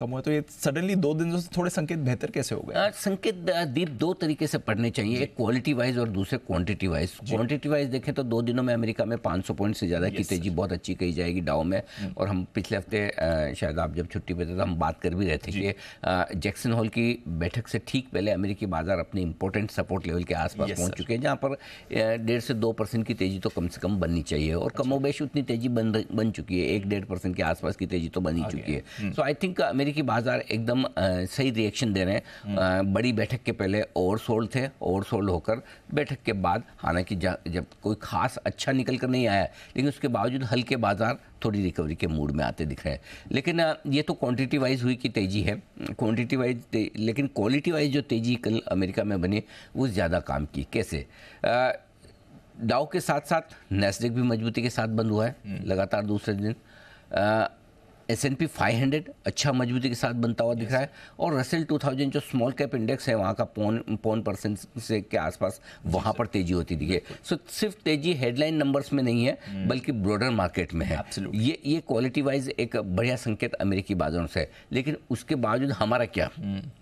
कम हुआ, तो ये सडनली 2 दिन से थोड़े संकेत बेहतर कैसे हो गए? संकेत दीप दो तरीके से पढ़ने चाहिए, एक क्वालिटी वाइज और दूसरे क्वांटिटी वाइज। क्वांटिटी वाइज देखें तो 2 दिनों में अमेरिका में 500 पॉइंट से ज़्यादा की तेजी बहुत अच्छी कही जाएगी डाउ में। और हम पिछले हफ्ते शायद आप जब छुट्टी पे थे तो हम बात कर भी रहे थे कि जैक्सन होल की बैठक से ठीक पहले अमेरिकी बाजार अपने इंपॉर्टेंट सपोर्ट लेवल के आसपास पहुंच चुके हैं, जहाँ पर 1.5 से 2% की तेजी तो कम से कम बननी चाहिए। और कमोबेश उतनी तेजी बन चुकी है, 1-1.5% के आसपास की तेजी तो बन ही चुकी है। सो आई थिंक अमेरिकी बाजार एकदम सही रिएक्शन दे रहे हैं। बड़ी बैठक के पहले ओवरसोल्ड थे, ओवरसोल्ड होकर बैठक के बाद हालांकि जब कोई खास अच्छा निकल कर नहीं आया, लेकिन उसके बावजूद हल्के बाजार थोड़ी रिकवरी के मूड में आते दिख रहे हैं। लेकिन ये तो क्वांटिटी वाइज हुई कि तेजी है, क्वांटिटी वाइज, लेकिन क्वालिटी वाइज जो तेजी कल अमेरिका में बनी वो ज़्यादा काम की। कैसे? डाउ के साथ साथ नैस्डैक भी मजबूती के साथ बंद हुआ है लगातार दूसरे दिन। S&P 500 अच्छा मजबूती के साथ बनता हुआ दिख रहा है। और रसेल 2000 जो स्मॉल कैप इंडेक्स है वहाँ का पौन परसेंट से के आसपास वहाँ पर तेजी होती दिखी है। सो सिर्फ तेजी हेडलाइन नंबर्स में नहीं है बल्कि ब्रॉडर मार्केट में है। ये क्वालिटी वाइज एक बढ़िया संकेत अमेरिकी बाजारों से है। लेकिन उसके बावजूद हमारा क्या?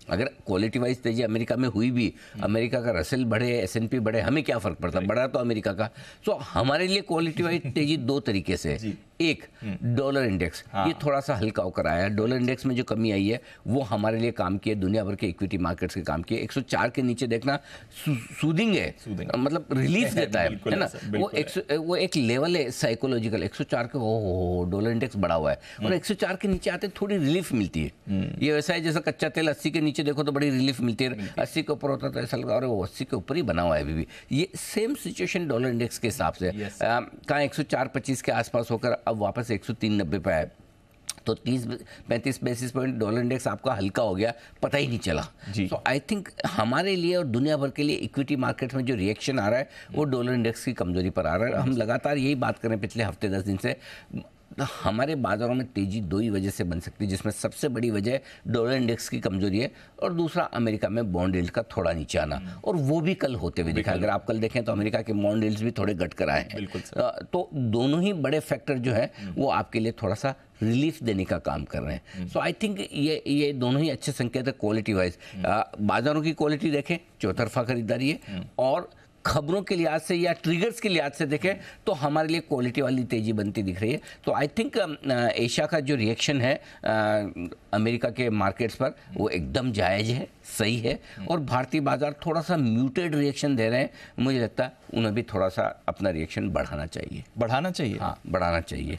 अगर क्वालिटी वाइज तेजी अमेरिका में हुई भी, अमेरिका का रसेल बढ़े, S&P बढ़े, हमें क्या फर्क पड़ता? बढ़ा तो अमेरिका का। सो हमारे लिए क्वालिटी वाइज तेजी 2 तरीके से है। एक, डॉलर इंडेक्स ये थोड़ा सा हल्का होकर आया है। डॉलर इंडेक्स में जो कमी आई है वो हमारे लिए काम की है, दुनिया भर के इक्विटी मार्केट्स के काम की है। 104 के नीचे देखना सूदिंग है, मतलब रिलीफ देता है ना। वो एक लेवल है साइकोलॉजिकल। 104 के डॉलर इंडेक्स बढ़ा हुआ है और 104 के नीचे आते थोड़ी रिलीफ मिलती है। ये वैसा है जैसा कच्चा तेल 80 के नीचे देखो तो बड़ी रिलीफ मिलती है, 80 के ऊपर होता तो ऐसा लगा अरे वो 80 के ऊपर ही बना हुआ है अभी भी। ये सेम सिचुएशन डॉलर इंडेक्स के हिसाब से कहाँ 104-25 के आसपास होकर अब वापस 103-90 पे आए, तो 30-35 बेसिस पॉइंट डॉलर इंडेक्स आपका हल्का हो गया, पता ही नहीं चला। तो आई थिंक हमारे लिए और दुनिया भर के लिए इक्विटी मार्केट में जो रिएक्शन आ रहा है वो डॉलर इंडेक्स की कमजोरी पर आ रहा है। हम लगातार यही बात कर रहे हैं पिछले हफ्ते 10 दिन से। हमारे बाजारों में तेजी 2 ही वजह से बन सकती है, जिसमें सबसे बड़ी वजह डॉलर इंडेक्स की कमजोरी है और दूसरा अमेरिका में बॉन्ड यील्ड का थोड़ा नीचे आना, और वो भी कल होते हुए दिखा। अगर आप कल देखें तो अमेरिका के बॉन्ड यील्ड्स भी थोड़े घट कर आए हैं। तो दोनों ही बड़े फैक्टर जो है वो आपके लिए थोड़ा सा रिलीफ देने का काम कर रहे हैं। सो आई थिंक ये दोनों ही अच्छे संकेत है क्वालिटी वाइज। बाजारों की क्वालिटी देखें, चौतरफा खरीदारी है, और खबरों के लिहाज से या ट्रिगर्स के लिहाज से देखें तो हमारे लिए क्वालिटी वाली तेजी बनती दिख रही है। तो आई थिंक एशिया का जो रिएक्शन है अमेरिका के मार्केट्स पर वो एकदम जायज़ है, सही है। और भारतीय बाजार थोड़ा सा म्यूटेड रिएक्शन दे रहे हैं। मुझे लगता है उन्हें भी थोड़ा सा अपना रिएक्शन बढ़ाना चाहिए। बढ़ाना चाहिए, हाँ बढ़ाना चाहिए।